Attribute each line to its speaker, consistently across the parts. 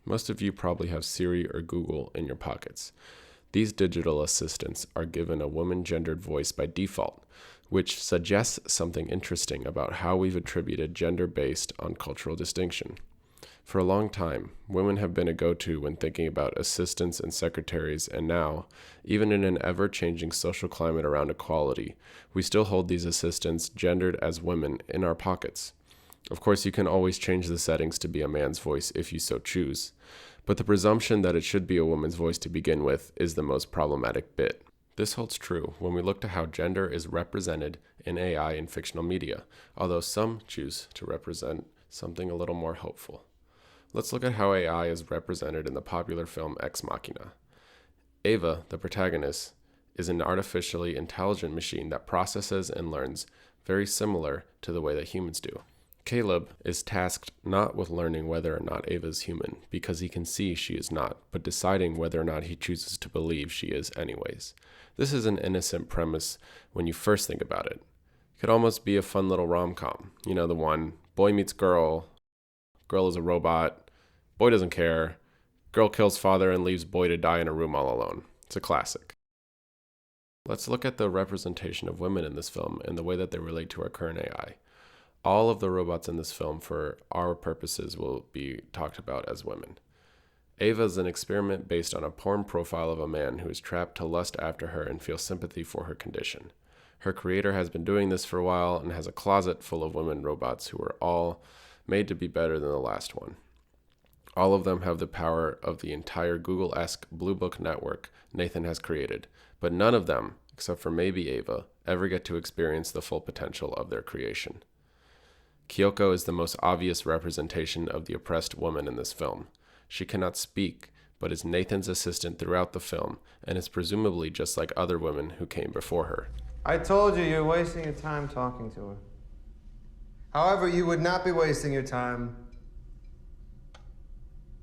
Speaker 1: Most of you probably have Siri or Google in your pockets. These digital assistants are given a woman-gendered voice by default, which suggests something interesting about how we've attributed gender based on cultural distinction. For a long time, women have been a go-to when thinking about assistants and secretaries, and now, even in an ever-changing social climate around equality, we still hold these assistants gendered as women in our pockets. Of course, you can always change the settings to be a man's voice if you so choose, but the presumption that it should be a woman's voice to begin with is the most problematic bit. This holds true when we look to how gender is represented in AI in fictional media, although some choose to represent something a little more hopeful. Let's look at how AI is represented in the popular film Ex Machina. Ava, the protagonist, is an artificially intelligent machine that processes and learns very similar to the way that humans do. Caleb is tasked not with learning whether or not Ava is human, because he can see she is not, but deciding whether or not he chooses to believe she is anyways. This is an innocent premise when you first think about it. It could almost be a fun little rom-com. You know, the one, boy meets girl, girl is a robot, boy doesn't care, girl kills father and leaves boy to die in a room all alone. It's a classic. Let's look at the representation of women in this film and the way that they relate to our current AI. All of the robots in this film, for our purposes, will be talked about as women. Ava is an experiment based on a porn profile of a man who is trapped to lust after her and feel sympathy for her condition. Her creator has been doing this for a while and has a closet full of women robots who are all made to be better than the last one. All of them have the power of the entire Google-esque Blue Book network Nathan has created, but none of them, except for maybe Ava, ever get to experience the full potential of their creation. Kyoko is the most obvious representation of the oppressed woman in this film. She cannot speak, but is Nathan's assistant throughout the film, and is presumably just like other women who came before her.
Speaker 2: I told you you're wasting your time talking to her. However, you would not be wasting your time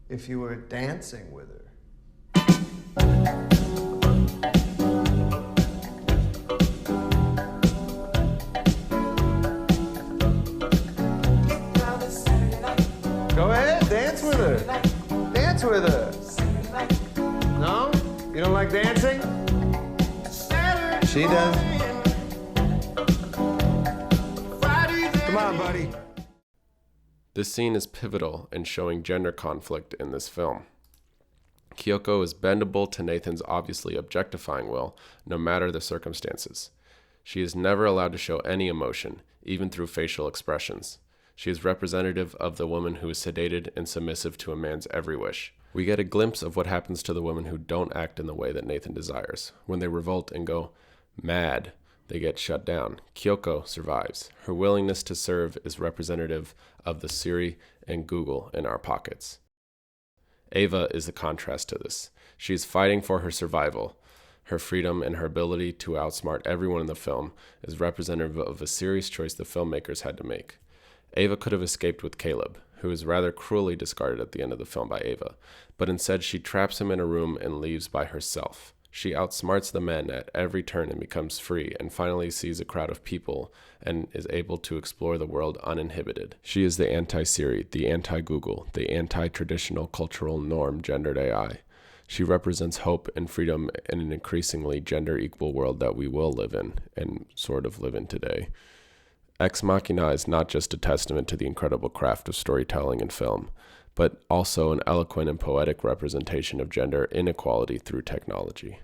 Speaker 2: if you were dancing with her. Go ahead, dance with her. Dance with her. No? You don't like dancing? She does. Come on, buddy.
Speaker 1: This scene is pivotal in showing gender conflict in this film. Kyoko is bendable to Nathan's obviously objectifying will, no matter the circumstances. She is never allowed to show any emotion, even through facial expressions. She is representative of the woman who is sedated and submissive to a man's every wish. We get a glimpse of what happens to the women who don't act in the way that Nathan desires. When they revolt and go mad, they get shut down. Kyoko survives. Her willingness to serve is representative of the Siri and Google in our pockets. Ava is the contrast to this. She is fighting for her survival. Her freedom and her ability to outsmart everyone in the film is representative of a serious choice the filmmakers had to make. Ava could have escaped with Caleb, who is rather cruelly discarded at the end of the film by Ava, but instead she traps him in a room and leaves by herself. She outsmarts the men at every turn and becomes free, and finally sees a crowd of people and is able to explore the world uninhibited. She is the anti-Siri, the anti-Google, the anti-traditional cultural norm gendered AI. She represents hope and freedom in an increasingly gender-equal world that we will live in, and sort of live in today. Ex Machina is not just a testament to the incredible craft of storytelling and film, but also an eloquent and poetic representation of gender inequality through technology.